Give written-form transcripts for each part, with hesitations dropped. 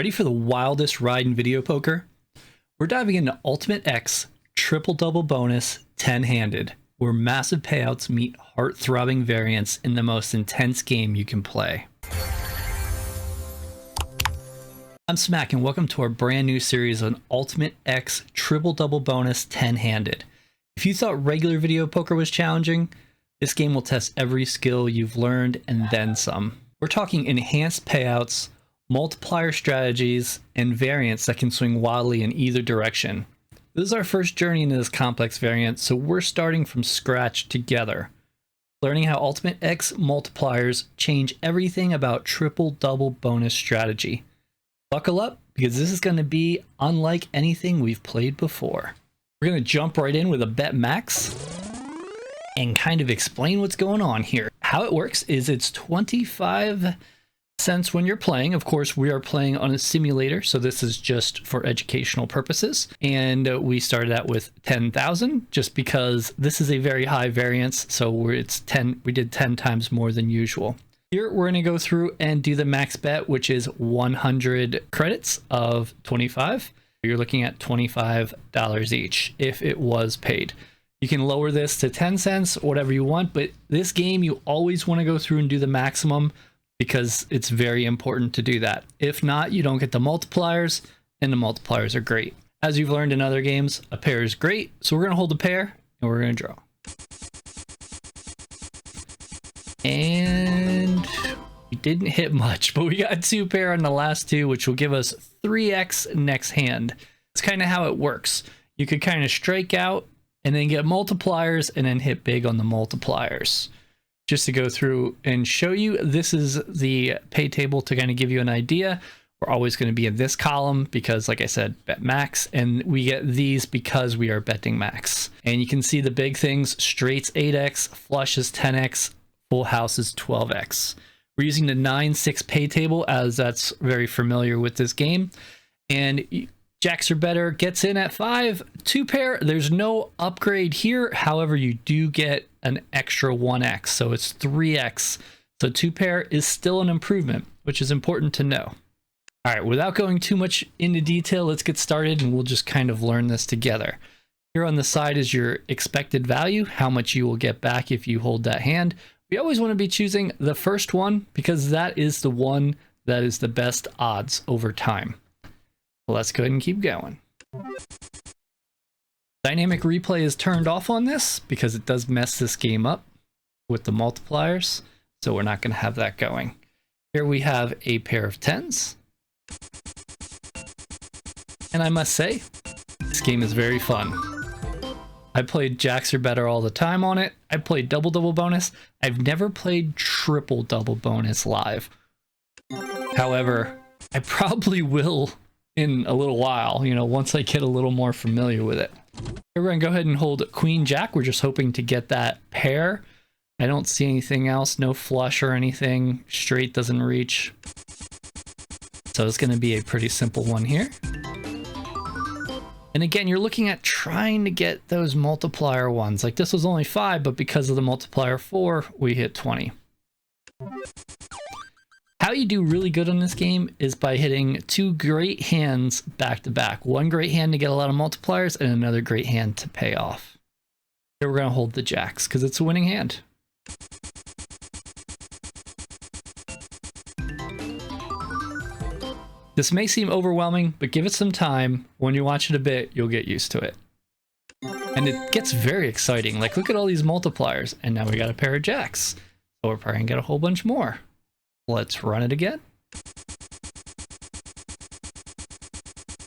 Ready for the wildest ride in video poker? We're diving into Ultimate X Triple Double Bonus 10-handed, where massive payouts meet heart-throbbing variance in the most intense game you can play. I'm Smak and welcome to our brand new series on Ultimate X Triple Double Bonus 10-handed. If you thought regular video poker was challenging, this game will test every skill you've learned and then some. We're talking enhanced payouts, multiplier strategies, and variants that can swing wildly in either direction. This is our first journey into this complex variant, so we're starting from scratch together, learning how Ultimate X multipliers change everything about triple double bonus strategy. Buckle up, because this is going to be unlike anything we've played before. We're going to jump right in with a bet max and kind of explain what's going on here. How it works is it's 25 cents when you're playing. Of course, we are playing on a simulator, so this is just for educational purposes. And we started out with 10,000 just because this is a very high variance, so we did 10 times more than usual. Here we're going to go through and do the max bet, which is 100 credits of 25. You're looking at $25 each if it was paid. You can lower this to 10 cents, whatever you want, but this game you always want to go through and do the maximum because it's very important to do that. If not, you don't get the multipliers, and the multipliers are great. As you've learned in other games, a pair is great, so we're going to hold a pair and we're going to draw. And we didn't hit much, but we got 2 pair on the last 2, which will give us 3x next hand. It's kind of how it works. You could kind of strike out and then get multipliers and then hit big on the multipliers. Just to go through and show you, this is the pay table to kind of give you an idea. We're always going to be in this column because, like I said, bet max, and we get these because we are betting max. And you can see the big things: straights 8x, flush is 10x, full house is 12x. We're using the 9-6 pay table as that's very familiar with this game. And jacks or better gets in at 5, 2 pair. There's no upgrade here. However, you do get an extra 1x, so it's 3x. So 2 pair is still an improvement, which is important to know. All right, without going too much into detail, let's get started and we'll just kind of learn this together. Here on the side is your expected value, how much you will get back if you hold that hand. We always want to be choosing the first one because that is the one that is the best odds over time. Let's go ahead and keep going. Dynamic replay is turned off on this because it does mess this game up with the multipliers, so we're not going to have that going. Here we have a pair of 10s. And I must say, this game is very fun. I played jacks or better all the time on it. I played double double bonus. I've never played triple double bonus live. However, I probably will in a little while, once I get a little more familiar with it. We're going to go ahead and hold queen jack. We're just hoping to get that pair. I don't see anything else, no flush or anything. Straight doesn't reach. So it's going to be a pretty simple one here. And again, you're looking at trying to get those multiplier ones. Like this was only 5, but because of the multiplier 4, we hit 20. How you do really good on this game is by hitting 2 great hands back to back. One great hand to get a lot of multipliers and another great hand to pay off. Here we're going to hold the jacks because it's a winning hand. This may seem overwhelming, but give it some time. When you watch it a bit, you'll get used to it. And it gets very exciting. Like, look at all these multipliers. And now we got a pair of jacks. So we're probably going to get a whole bunch more. Let's run it again.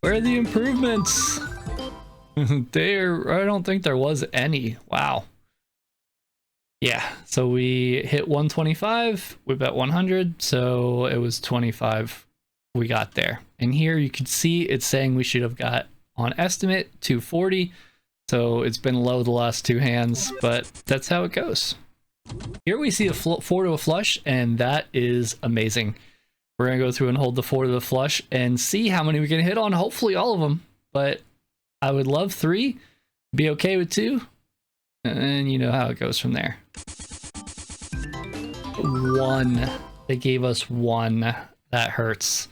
Where are the improvements? I don't think there was any. Wow. Yeah, so we hit 125, we bet 100, so it was 25 we got there. And here you can see it's saying we should have got on estimate 240, so it's been low the last 2 hands, but that's how it goes. Here we see a 4 to a flush, and that is amazing. We're going to go through and hold the 4 to the flush and see how many we can hit on. Hopefully all of them, but I would love 3, be okay with 2, and you know how it goes from there. 1. They gave us 1. That hurts.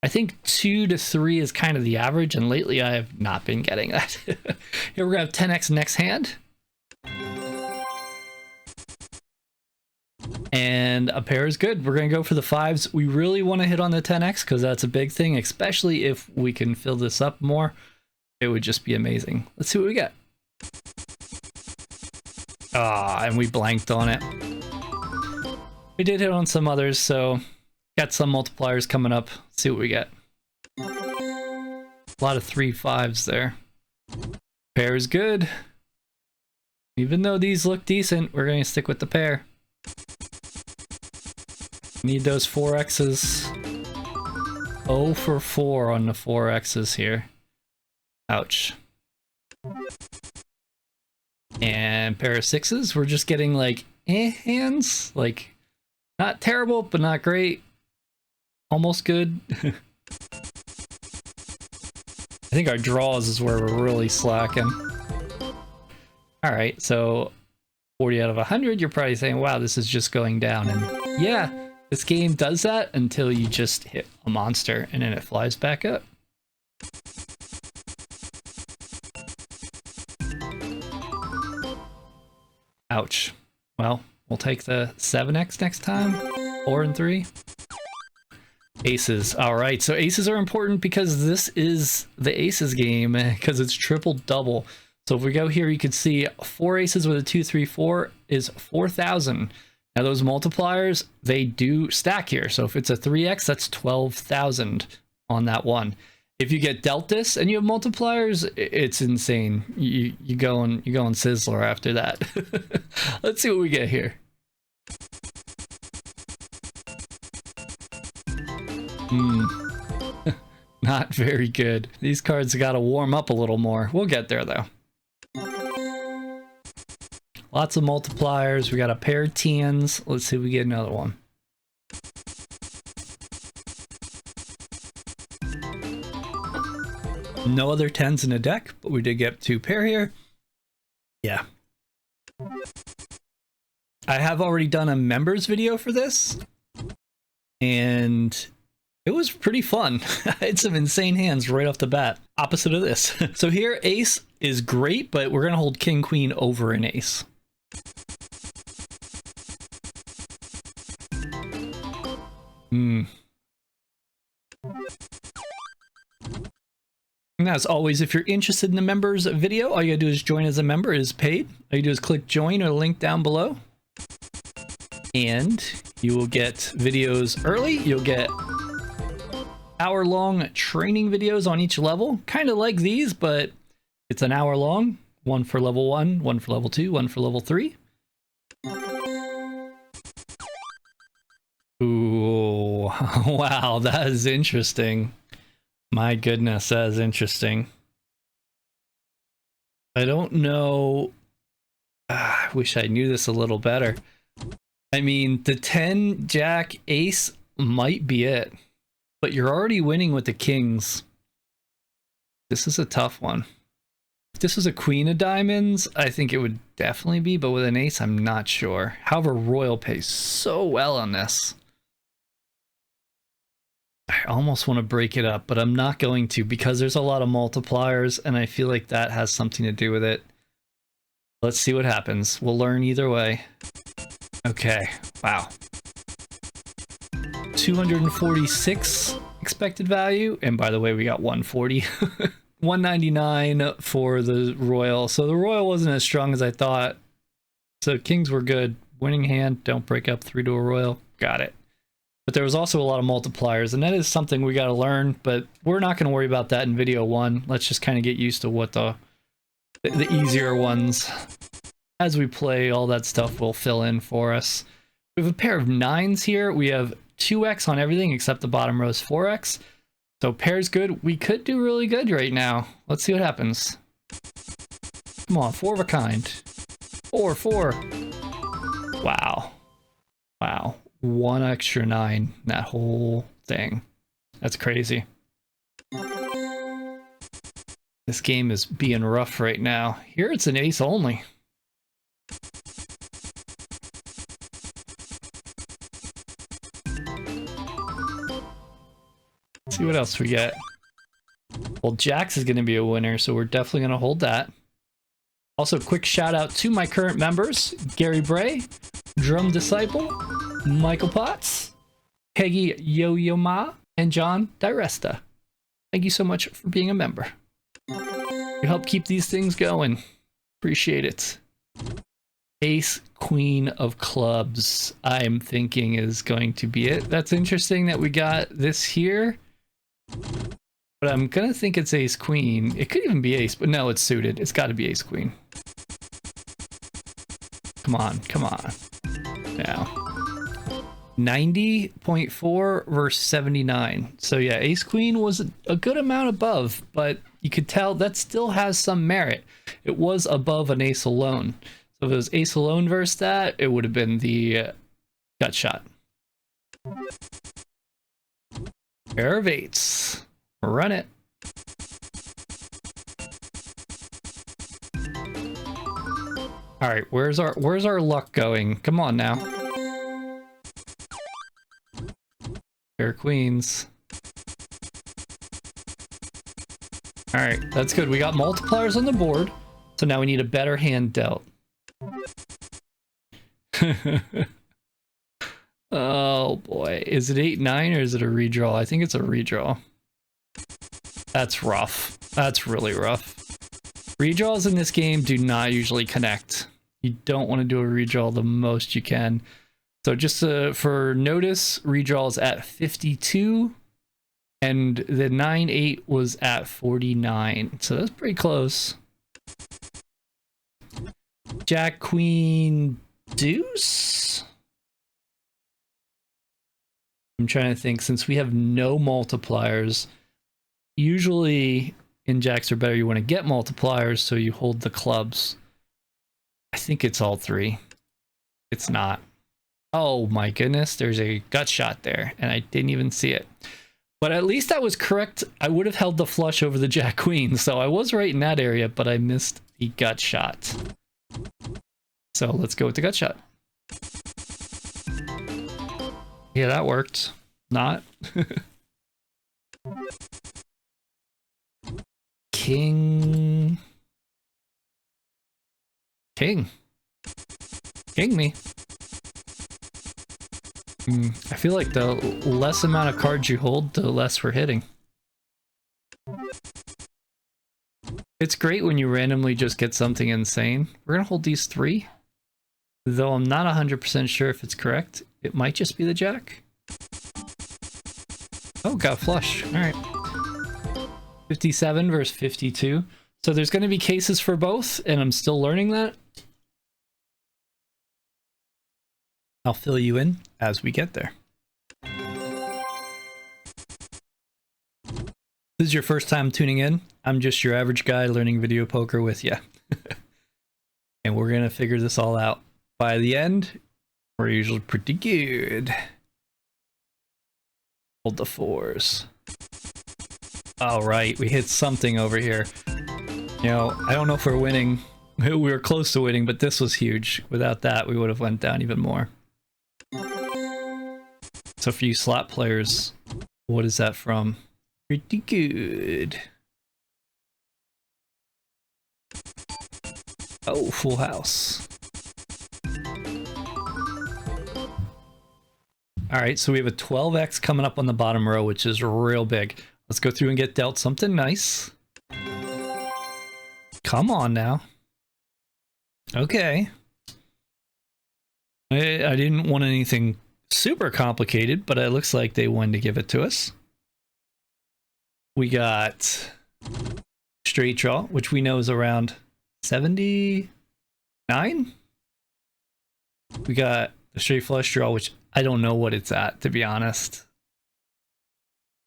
I think 2 to 3 is kind of the average, and lately I have not been getting that. Here we're gonna have 10x next hand. And a pair is good. We're gonna go for the 5s. We really want to hit on the 10x because that's a big thing, especially if we can fill this up more. It would just be amazing. Let's see what we get. Ah, and we blanked on it. We did hit on some others, so got some multipliers coming up. Let's see what we get. A lot of 3 5s there. Pair is good. Even though these look decent, we're going to stick with the pair. Need those 4x's. 0 for 4 on the 4x's here. Ouch. And pair of 6s. We're just getting like hands. Like, not terrible, but not great. Almost good. I think our draws is where we're really slacking. Alright, so 40 out of 100, you're probably saying, wow, this is just going down. And yeah, this game does that until you just hit a monster and then it flies back up. Ouch. Well, we'll take the 7x next time. 4 and 3. Aces. All right, so aces are important because this is the aces game because it's triple double. So if we go here, you can see 4 aces with a 2, 3, 4 is 4,000. Now those multipliers, they do stack here. So if it's a 3x, that's 12,000 on that one. If you get dealt this and you have multipliers, it's insane. You go on Sizzler after that. Let's see what we get here. Not very good. These cards got to warm up a little more. We'll get there though. Lots of multipliers. We got a pair of 10s. Let's see if we get another one. No other 10s in the deck, but we did get 2 pair here. Yeah. I have already done a members video for this, and it was pretty fun. I had some insane hands right off the bat. Opposite of this. So here, ace is great, but we're going to hold king, queen over an ace. And as always, if you're interested in the members video, all you gotta do is join as a member. It is paid. All you do is click join or the link down below. And you will get videos early. You'll get hour-long training videos on each level. Kind of like these, but it's an hour long. One for level 1, one for level 2, one for level 3. Ooh, wow, that is interesting. My goodness, that is interesting. I don't know. I wish I knew this a little better. I mean, the 10 jack ace might be it, but you're already winning with the kings. This is a tough one. If this was a queen of diamonds, I think it would definitely be, but with an ace, I'm not sure. However, royal pays so well on this. I almost want to break it up, but I'm not going to because there's a lot of multipliers and I feel like that has something to do with it. Let's see what happens. We'll learn either way. Okay, wow. 246 expected value, and by the way, we got 140. 199 for the royal. So the royal wasn't as strong as I thought. So kings were good. Winning hand, don't break up 3 to a royal. Got it. But there was also a lot of multipliers, and that is something we got to learn, but we're not going to worry about that in video 1. Let's just kind of get used to what the easier ones. As we play, all that stuff will fill in for us. We have a pair of 9s here. We have 2x on everything except the bottom row is 4x. So pair's good. We could do really good right now. Let's see what happens. Come on, 4 of a kind. 4, 4. Wow. Wow. 1 extra 9, that whole thing. That's crazy. This game is being rough right now. Here it's an ace only. see what else we get. Well, Jax is going to be a winner, so we're definitely going to hold that. Also, quick shout out to my current members, Gary Bray, Drum Disciple, Michael Potts, Peggy Yo-Yo Ma, and John Diresta. Thank you so much for being a member. You help keep these things going. Appreciate it. Ace, Queen of Clubs, I'm thinking is going to be it. That's interesting that we got this here. But I'm gonna think it's Ace Queen. It could even be Ace, but no, it's suited. It's gotta be Ace Queen. Come on, come on. Now. 90.4 versus 79. So yeah, Ace Queen was a good amount above, but you could tell that still has some merit. It was above an Ace alone. So if it was Ace alone versus that, it would have been the gut shot. Pair of eights. Run it. All right, where's our luck going? Come on now. Pair of queens. All right, that's good. We got multipliers on the board, so now we need a better hand dealt. Oh boy, is it 8-9 or is it a redraw? I think it's a redraw. That's rough. That's really rough. Redraws in this game do not usually connect. You don't want to do a redraw the most you can. So just for notice, redraws at 52, and the 9-8 was at 49. So that's pretty close. Jack, Queen, Deuce? I'm trying to think, since we have no multipliers, usually in jacks or better you want to get multipliers, so you hold the clubs. I think it's all three. It's not. Oh my goodness, there's a gut shot there, and I didn't even see it. But at least I was correct. I would have held the flush over the Jack Queen, so I was right in that area, but I missed the gut shot. So let's go with the gut shot. Yeah, that worked. Not. King. King. King me. I feel like the less amount of cards you hold, the less we're hitting. It's great when you randomly just get something insane. We're gonna hold these three. Though I'm not 100% sure if it's correct. It might just be the jack. Oh, got flush. Alright. 57 versus 52. So there's going to be cases for both, and I'm still learning that. I'll fill you in as we get there. This is your first time tuning in. I'm just your average guy learning video poker with you. And we're going to figure this all out. By the end, we're usually pretty good. Hold the fours. All right, we hit something over here. You know, I don't know if we're winning. We were close to winning, but this was huge. Without that, we would have went down even more. So for you slot players, what is that from? Pretty good. Oh, full house. All right, so we have a 12x coming up on the bottom row, which is real big. Let's go through and get dealt something nice. Come on now. Okay. I didn't want anything super complicated, but it looks like they wanted to give it to us. We got straight draw, which we know is around 79. We got the straight flush draw, which I don't know what it's at, to be honest.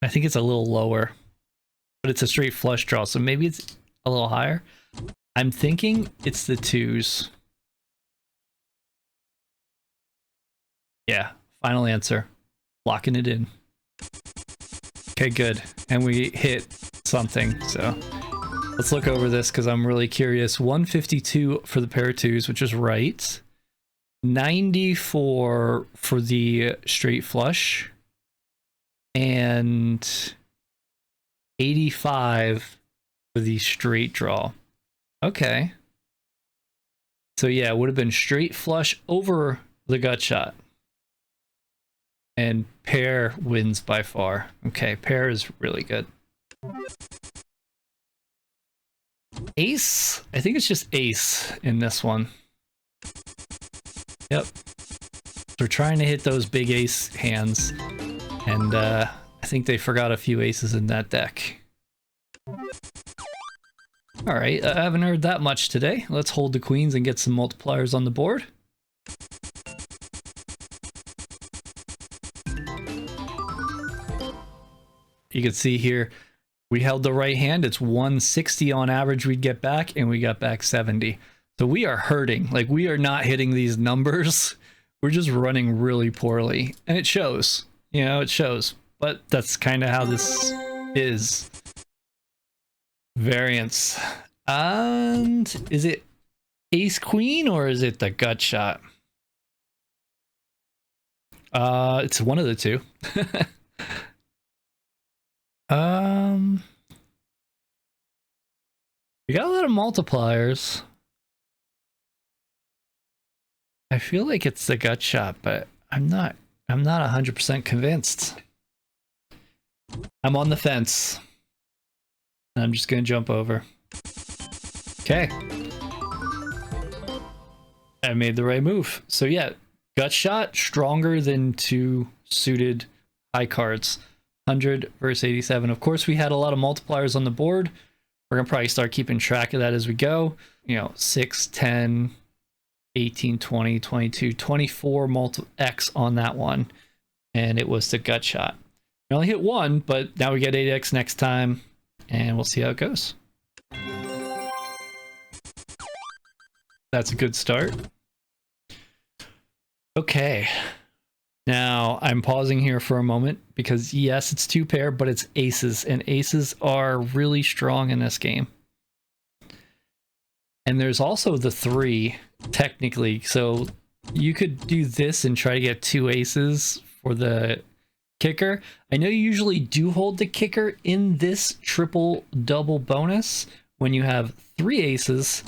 I think it's a little lower, but it's a straight flush draw, so maybe it's a little higher. I'm thinking it's the twos. Yeah, final answer. Locking it in. Okay, good. And we hit something, so let's look over this because I'm really curious. 152 for the pair of twos, which is right. 94 for the straight flush. And 85 for the straight draw. Okay. So yeah, it would have been straight flush over the gut shot. And pair wins by far. Okay, pair is really good. Ace? I think it's just ace in this one. Yep. We're trying to hit those big ace hands. And I think they forgot a few aces in that deck. Alright, I haven't heard that much today. Let's hold the queens and get some multipliers on the board. You can see here, we held the right hand. It's 160 on average we'd get back, and we got back 70. So we are hurting. Like, we are not hitting these numbers. We're just running really poorly. And it shows. You know, it shows. But that's kind of how this is. Variance. And is it ace queen or is it the gut shot? It's one of the two. We got a lot of multipliers. I feel like it's the gut shot, but I'm not 100% convinced. I'm on the fence. I'm just gonna jump over. Okay. I made the right move. So yeah, gut shot stronger than two suited high cards. 100 versus 87. Of course, we had a lot of multipliers on the board. We're gonna probably start keeping track of that as we go. You know, 6, 10, 18, 20, 22, 24 multi-X on that one. And it was the gut shot. We only hit one, but now we get 8X next time. And we'll see how it goes. That's a good start. Okay. Now, I'm pausing here for a moment because, yes, it's two pair, but it's aces, and aces are really strong in this game. And there's also the 3, technically, so you could do this and try to get 2 aces for the kicker. I know you usually do hold the kicker in this triple-double bonus when you have 3 aces,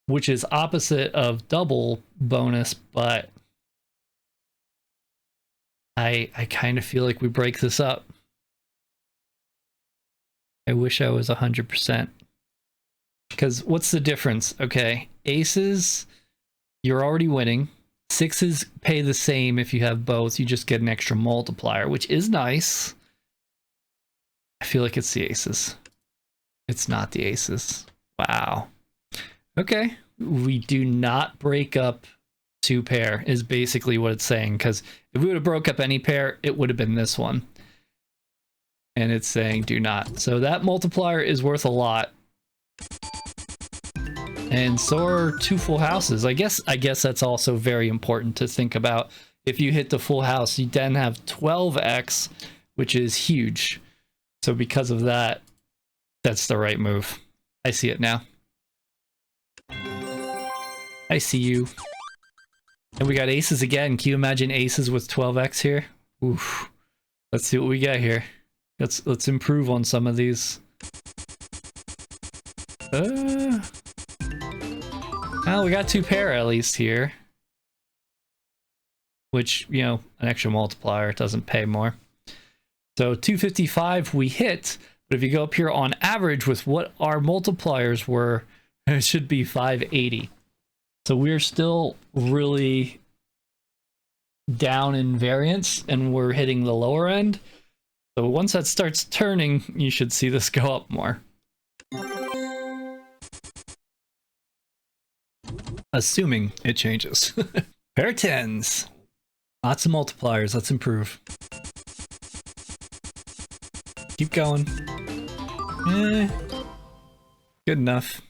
which is opposite of double bonus, but I kind of feel like we break this up. I wish I was 100%. Because what's the difference? Okay, aces, you're already winning. 6s pay the same if you have both. You just get an extra multiplier, which is nice. I feel like it's the aces. It's not the aces. Wow. Okay, we do not break up 2 pair is basically what it's saying, because if we would have broke up any pair, it would have been this one. And it's saying do not. So that multiplier is worth a lot. And so are 2 full houses. I guess that's also very important to think about. If you hit the full house, you then have 12x, which is huge. So because of that, that's the right move. I see it now. I see you. And we got aces again. Can you imagine aces with 12x here? Oof. Let's see what we got here. Let's improve on some of these. Well, we got 2 pair at least here. Which, you know, an extra multiplier doesn't pay more. So 255 we hit, but if you go up here on average with what our multipliers were, it should be 580. So we're still really down in variance, and we're hitting the lower end. So once that starts turning, you should see this go up more. Assuming it changes. Pair 10s. Lots of multipliers. Let's improve. Keep going. Good enough.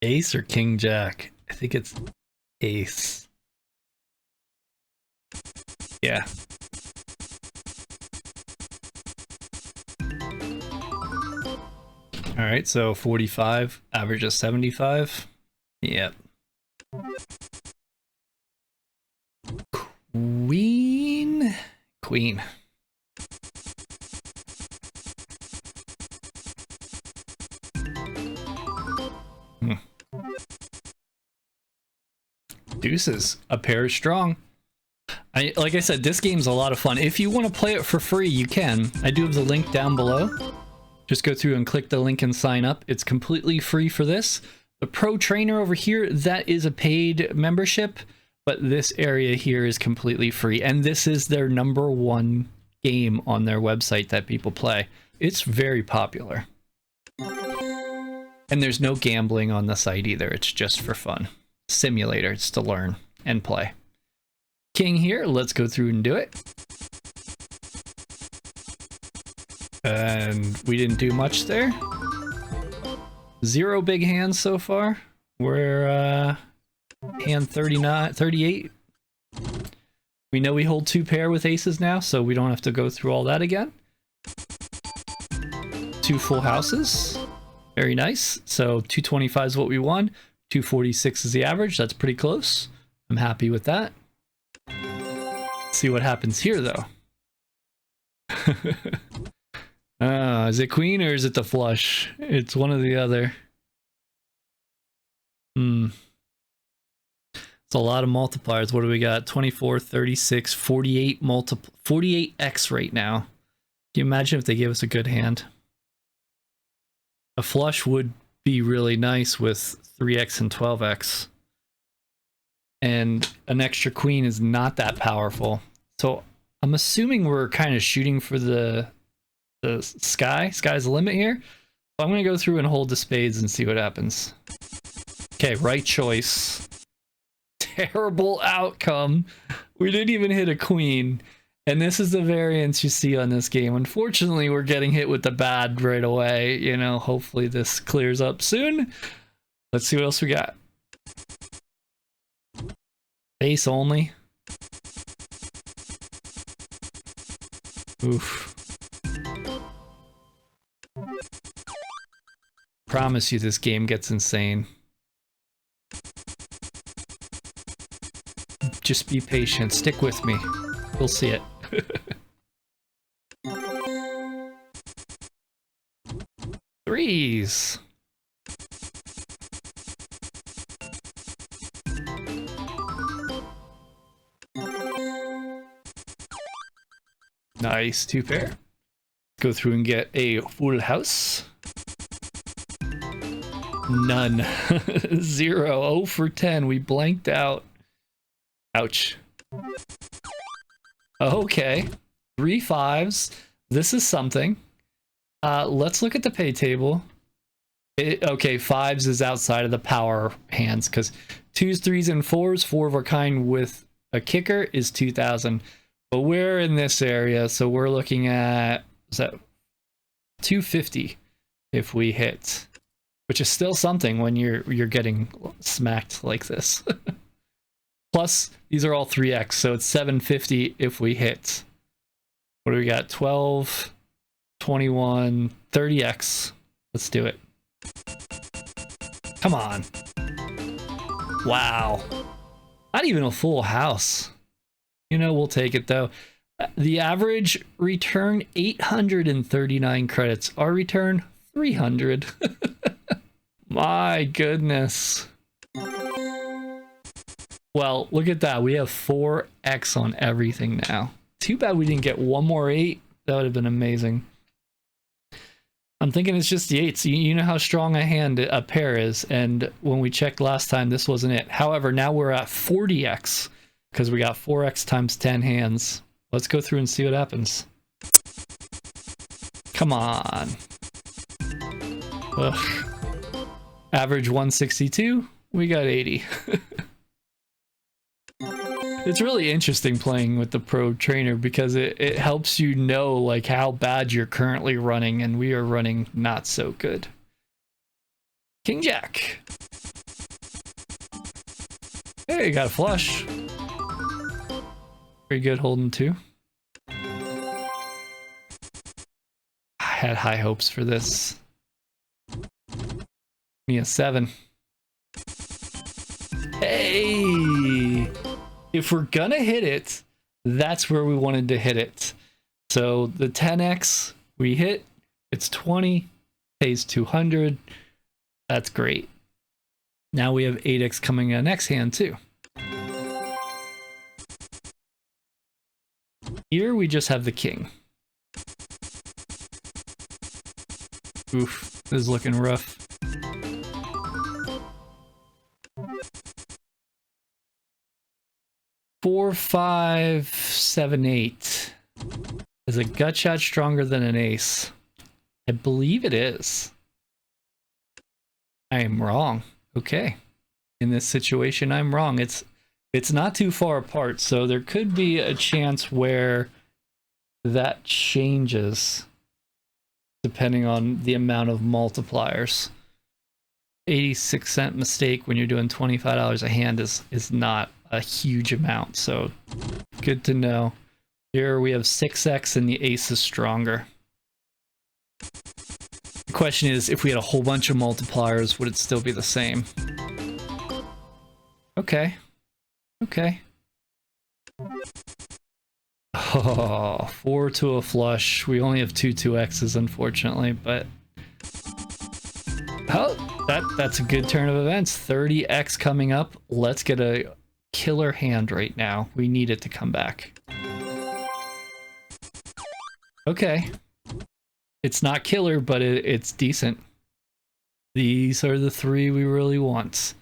Ace or king jack? I think it's ace. Yeah. All right, so 45, average of 75. Yep. Queen. Queen. Deuces. A pair is strong. Like I said, this game's a lot of fun. If you want to play it for free, you can. I do have the link down below. Just go through and click the link and sign up. It's completely free for this. The Pro Trainer over here, that is a paid membership, but this area here is completely free. And this is their #1 game on their website that people play. It's very popular. And there's no gambling on the site either. It's just for fun. Simulator. It's to learn and play. King here. Let's go through and do it. And we didn't do much there. 0 big hands so far. We're hand 38. We know we hold 2 pair with aces now, so we don't have to go through all that again. 2 full houses. Very nice. So 225 is what we won. 246 is the average. That's pretty close. I'm happy with that. Let's see what happens here, though. Is it queen or is it the flush? It's one or the other. It's a lot of multipliers. What do we got? 24, 36, 48 48x right now. Can you imagine if they gave us a good hand? A flush would be really nice with 3x and 12x. And an extra queen is not that powerful. So I'm assuming we're kind of shooting for the sky's the limit here. So I'm going to go through and hold the spades and see what happens. Okay, right choice. Terrible outcome. We didn't even hit a queen. And this is the variance you see on this game. Unfortunately, we're getting hit with the bad right away. You know, hopefully this clears up soon. Let's see what else we got. Ace only. Oof. Promise you this game gets insane. Just be patient. Stick with me. You'll see it. Threes. Nice. 2 pair. Go through and get a full house. None. 0. 0 for 10. We blanked out. Ouch. Okay. 3 5s. This is something. Let's look at the pay table. Okay, 5s is outside of the power hands because 2s, 3s, and 4s, 4 of a kind with a kicker is 2,000. But we're in this area, so we're looking at, is that 250 if we hit, which is still something when you're getting smacked like this. Plus, these are all 3x, so it's 750 if we hit. What do we got? 12, 21, 30x. Let's do it. Come on. Wow. Not even a full house. You know, we'll take it though. The average return 839 credits. Our return 300. My goodness. Well, look at that. We have 4x on everything now. Too bad we didn't get one more 8. That would have been amazing. I'm thinking it's just the 8s. You know how strong a pair is, and when we checked last time, this wasn't it. However, now we're at 40x because we got 4x times 10 hands. Let's go through and see what happens. Come on. Ugh. Average 162. We got 80. It's really interesting playing with the Pro Trainer because it helps you know like how bad you're currently running, and we are running not so good. King Jack. Hey, you got a flush. Pretty good holding 2. I had high hopes for this. Me a 7. Hey! If we're gonna hit it, That's where we wanted to hit it. So the 10x we hit, it's 20, pays 200. That's great. Now we have 8x coming in the next hand too. Here we just have the king. Oof, this is looking rough. Four, 5, 7, 8. Is a gut shot stronger than an ace? I believe it is. I am wrong. Okay. In this situation, I'm wrong. It's not too far apart, so there could be a chance where that changes depending on the amount of multipliers. 86-cent mistake when you're doing $25 a hand is not a huge amount, so good to know. Here we have 6x and the ace is stronger. The question is, if we had a whole bunch of multipliers, would it still be the same? Okay. Okay. Oh, 4 to a flush. We only have two 2x's, unfortunately, but... Oh, that's a good turn of events. 30x coming up. Let's get a killer hand right now. We need it to come back. Okay. It's not killer, but it's decent. These are the three we really want.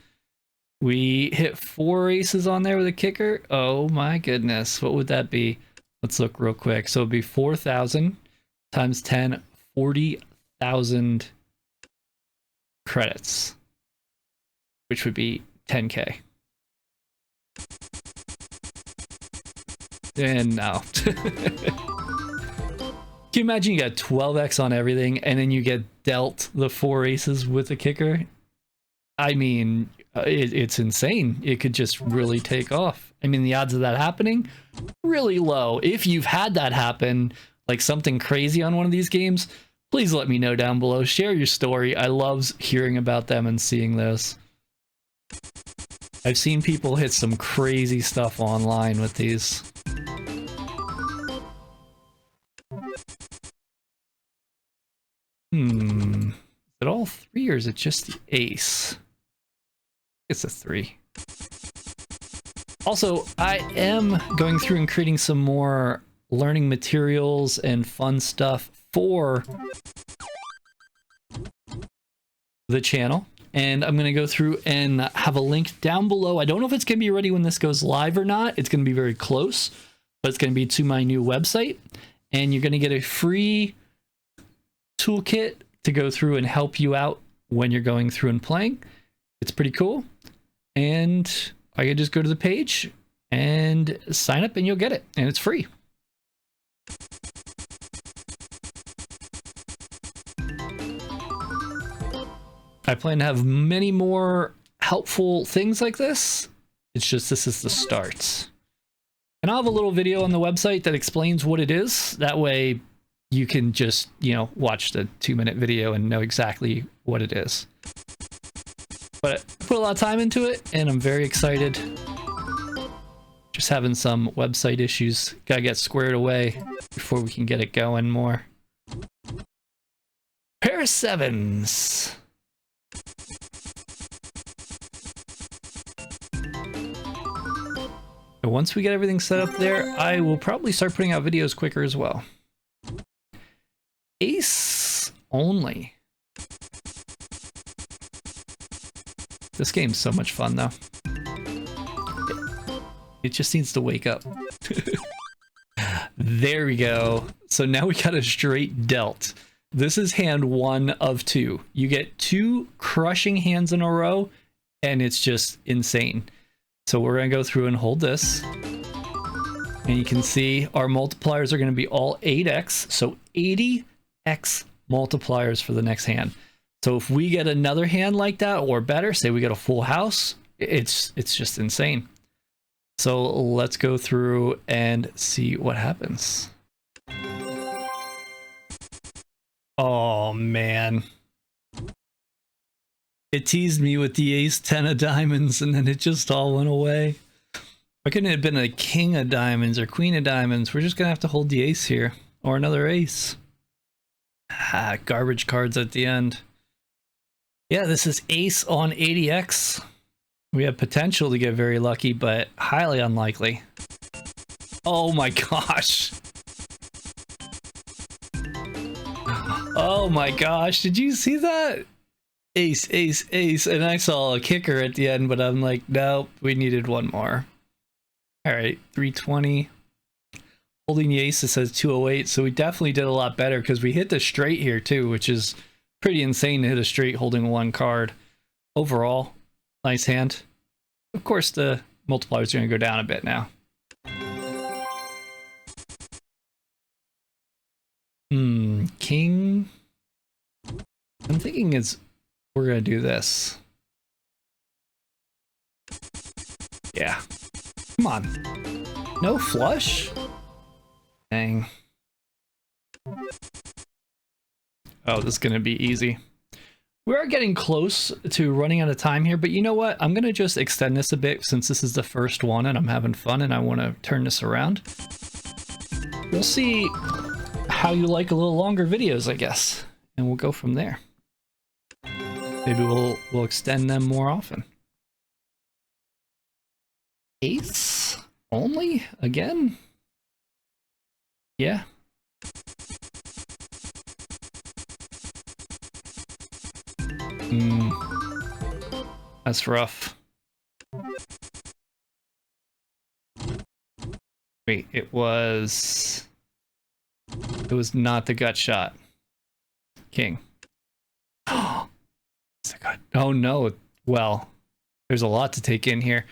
We hit 4 aces on there with a kicker. Oh my goodness. What would that be? Let's look real quick. So it'd be 4,000 times 10, 40,000 credits, which would be 10K. And no. Can you imagine you got 12x on everything and then you get dealt the 4 aces with a kicker? I mean, it's insane. It could just really take off. I mean, the odds of that happening, really low. If you've had that happen, like something crazy on one of these games, please let me know down below. Share your story. I love hearing about them and seeing those. I've seen people hit some crazy stuff online with these. Is it all 3 or is it just the ace? It's a 3. Also, I am going through and creating some more learning materials and fun stuff for the channel. And I'm going to go through and have a link down below. I don't know if it's going to be ready when this goes live or not. It's going to be very close, but it's going to be to my new website. And you're going to get a free toolkit to go through and help you out when you're going through and playing. It's pretty cool. And I can just go to the page and sign up and you'll get it. And it's free. I plan to have many more helpful things like this. It's just this is the start. And I'll have a little video on the website that explains what it is. That way you can just, you know, watch the 2-minute video and know exactly what it is. But I put a lot of time into it and I'm very excited. Just having some website issues. Gotta get squared away before we can get it going more. Pair of 7s. And once we get everything set up there, I will probably start putting out videos quicker as well. Ace only. This game's so much fun though. It just needs to wake up. There we go. So now we got a straight dealt. This is hand 1 of 2. You get 2 crushing hands in a row and it's just insane. So we're going to go through and hold this. And you can see our multipliers are going to be all 8x. So 80x multipliers for the next hand. So if we get another hand like that or better, say we get a full house, it's just insane. So let's go through and see what happens. Oh man. It teased me with the ace 10 of diamonds and then it just all went away. Why couldn't it have been a king of diamonds or queen of diamonds? We're just gonna have to hold the ace here. Or another ace. Ah, garbage cards at the end. Yeah, this is ace on 80x. We have potential to get very lucky, but highly unlikely. Oh my gosh. Oh my gosh, did you see that? Ace, ace, ace, and I saw a kicker at the end, but I'm like, nope, we needed one more. All right, 320. Holding the ace, it says 208, so we definitely did a lot better because we hit the straight here too, which is pretty insane to hit a straight holding one card. Overall, nice hand. Of course, the multipliers are going to go down a bit now. King. I'm thinking we're going to do this. Yeah. Come on. No flush? Dang. Oh, this is going to be easy. We are getting close to running out of time here, but you know what? I'm going to just extend this a bit since this is the first one and I'm having fun and I want to turn this around. We'll see how you like a little longer videos, I guess, and we'll go from there. Maybe we'll extend them more often. Ace only again? Yeah. That's rough. Wait, it was not the gut shot. King. Oh no. Well, there's a lot to take in here.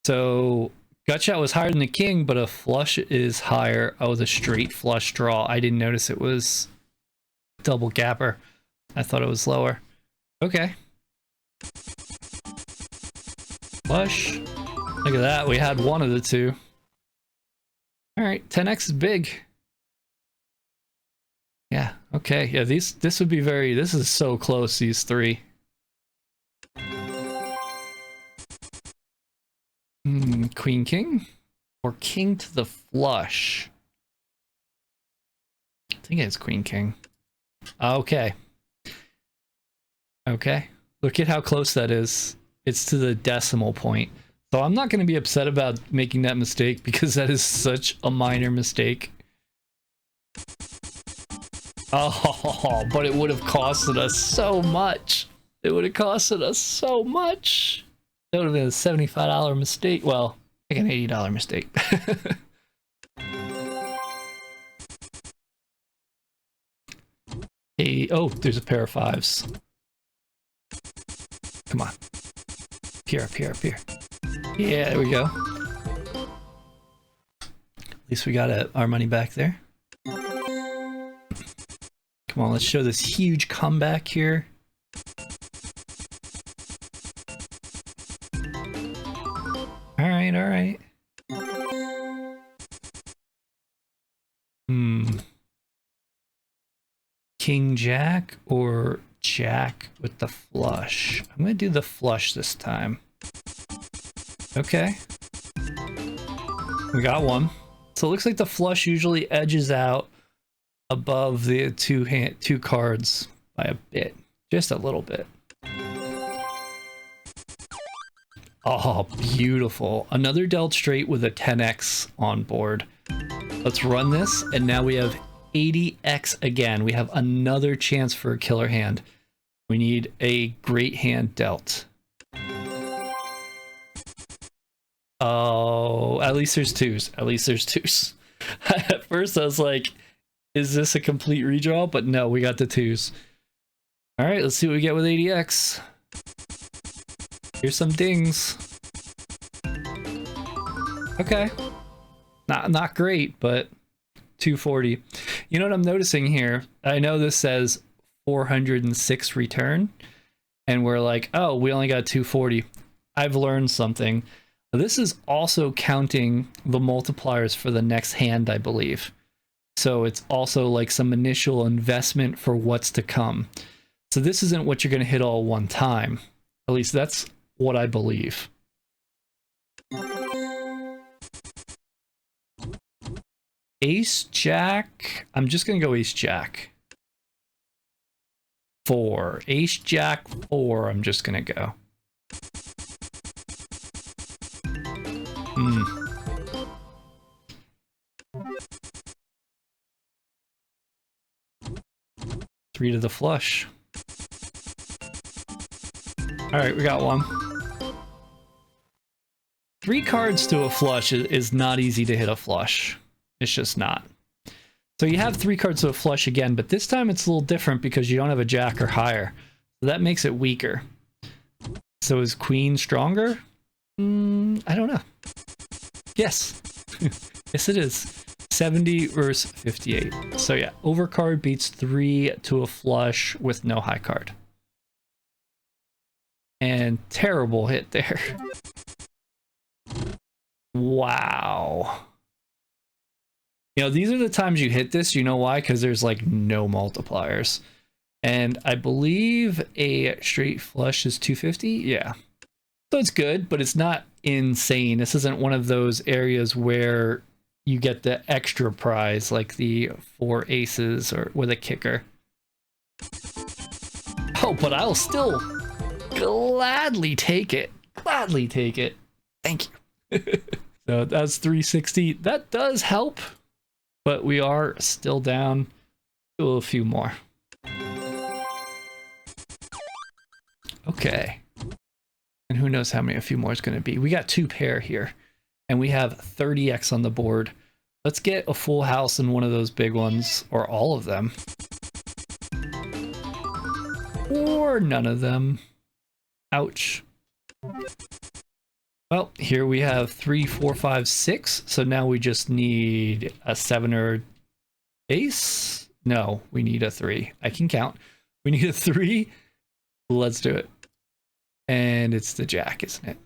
So gut shot was higher than the king, but a flush is higher. Oh, the straight flush draw. I didn't notice it was double gapper. I thought it was lower. Okay. Flush. Look at that. We had one of the two. All right, 10x is big. Yeah, okay. Yeah, this would be very, this is so close, these three. Queen king or king to the flush? I think it's queen king. Okay. Okay. Look at how close that is. It's to the decimal point. So I'm not going to be upset about making that mistake because that is such a minor mistake. Oh, but it would have costed us so much. It would have costed us so much. That would have been a $75 mistake. Well, like an $80 mistake. Hey, oh, there's a pair of fives. Come on. Up here. Yeah, there we go. At least we got our money back there. Come on, let's show this huge comeback here. All right. King Jack or Jack with the flush? I'm gonna do the flush this time. Okay. We got one. So it looks like the flush usually edges out above the two cards by a bit. Just a little bit. Oh, beautiful. Another dealt straight with a 10x on board. Let's run this, and now we have 80x again. We have another chance for a killer hand. We need a great hand dealt. Oh, at least there's twos. At least there's twos. At first I was like, is this a complete redraw? But no, we got the twos. All right, let's see what we get with 80x. Here's some dings. Okay. Not great, but 240. You know what I'm noticing here? I know this says 406 return, and we're like, oh, we only got 240. I've learned something. This is also counting the multipliers for the next hand, I believe. So it's also like some initial investment for what's to come. So this isn't what you're going to hit all one time. At least that's what I believe. Ace, Jack. I'm just going to go Ace, Jack. 4. Ace, Jack, 4. I'm just going to go. Three to the flush. All right, we got one. 3 cards to a flush is not easy to hit a flush. It's just not. So you have 3 cards to a flush again, but this time it's a little different because you don't have a jack or higher. So that makes it weaker. So is queen stronger? I don't know. Yes. Yes, it is. 70 versus 58. So yeah, overcard beats 3 to a flush with no high card. And terrible hit there. Wow. You know, these are the times you hit this. You know why? Because there's like no multipliers. And I believe a straight flush is 250. Yeah. So it's good, but it's not insane. This isn't one of those areas where you get the extra prize like the 4 aces or with a kicker. Oh, but I'll still gladly take it. Gladly take it. Thank you. So that's 360. That does help, but we are still down to a few more. Okay. And who knows how many a few more is going to be. We got 2 pair here, and we have 30x on the board. Let's get a full house in one of those big ones, or all of them. Or none of them. Ouch. Well, here we have 3, 4, 5, 6. So now we just need a 7 or ace. No, we need a 3. I can count. We need a 3. Let's do it. And it's the jack, isn't it?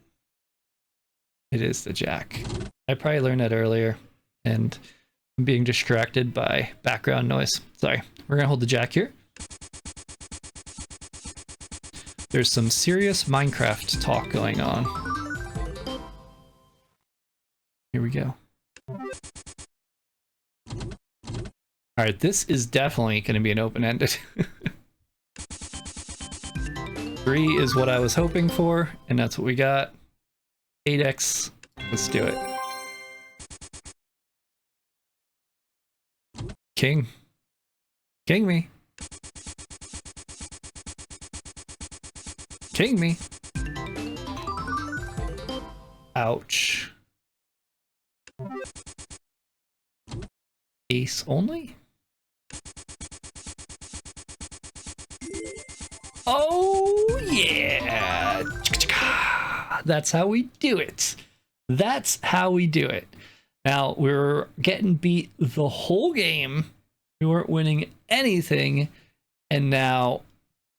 It is the jack. I probably learned that earlier, and I'm being distracted by background noise. Sorry. We're gonna hold the jack here. There's some serious Minecraft talk going on. Here we go. All right, this is definitely going to be an open-ended. 3 is what I was hoping for, and that's what we got. 8x. Let's do it. King. King me. King me. Ouch. Ace only? Oh yeah! That's how we do it. That's how we do it. Now, we're getting beat the whole game. We weren't winning anything. And now,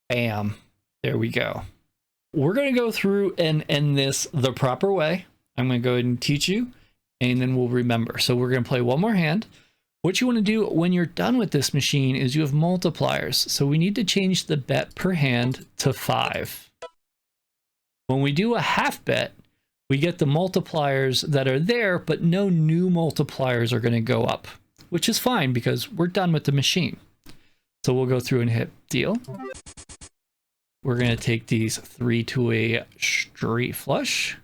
bam, there we go. We're going to go through and end this the proper way. I'm going to go ahead and teach you, and then we'll remember. So we're going to play one more hand. What you want to do when you're done with this machine is you have multipliers. So we need to change the bet per hand to 5. When we do a half bet, we get the multipliers that are there, but no new multipliers are going to go up, which is fine because we're done with the machine. So we'll go through and hit deal. We're going to take these 3 to a straight flush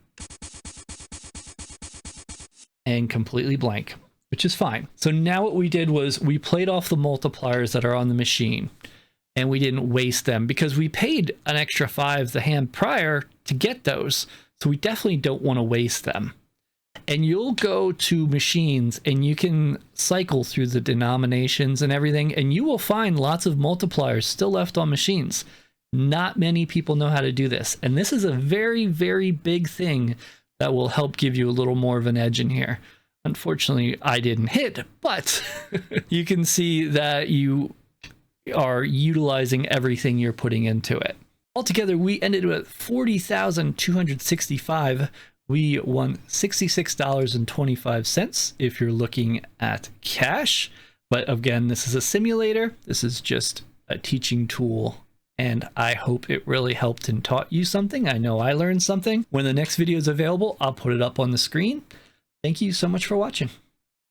and completely blank, which is fine. So now what we did was we played off the multipliers that are on the machine, and we didn't waste them because we paid an extra 5 the hand prior to get those. So we definitely don't want to waste them. And you'll go to machines and you can cycle through the denominations and everything, and you will find lots of multipliers still left on machines. Not many people know how to do this. And this is a very, very big thing that will help give you a little more of an edge in here. Unfortunately, I didn't hit, but you can see that you are utilizing everything you're putting into it. Altogether, we ended with 40,265. We won $66.25 if you're looking at cash. But again, this is a simulator. This is just a teaching tool, and I hope it really helped and taught you something. I know I learned something. When the next video is available, I'll put it up on the screen. Thank you so much for watching.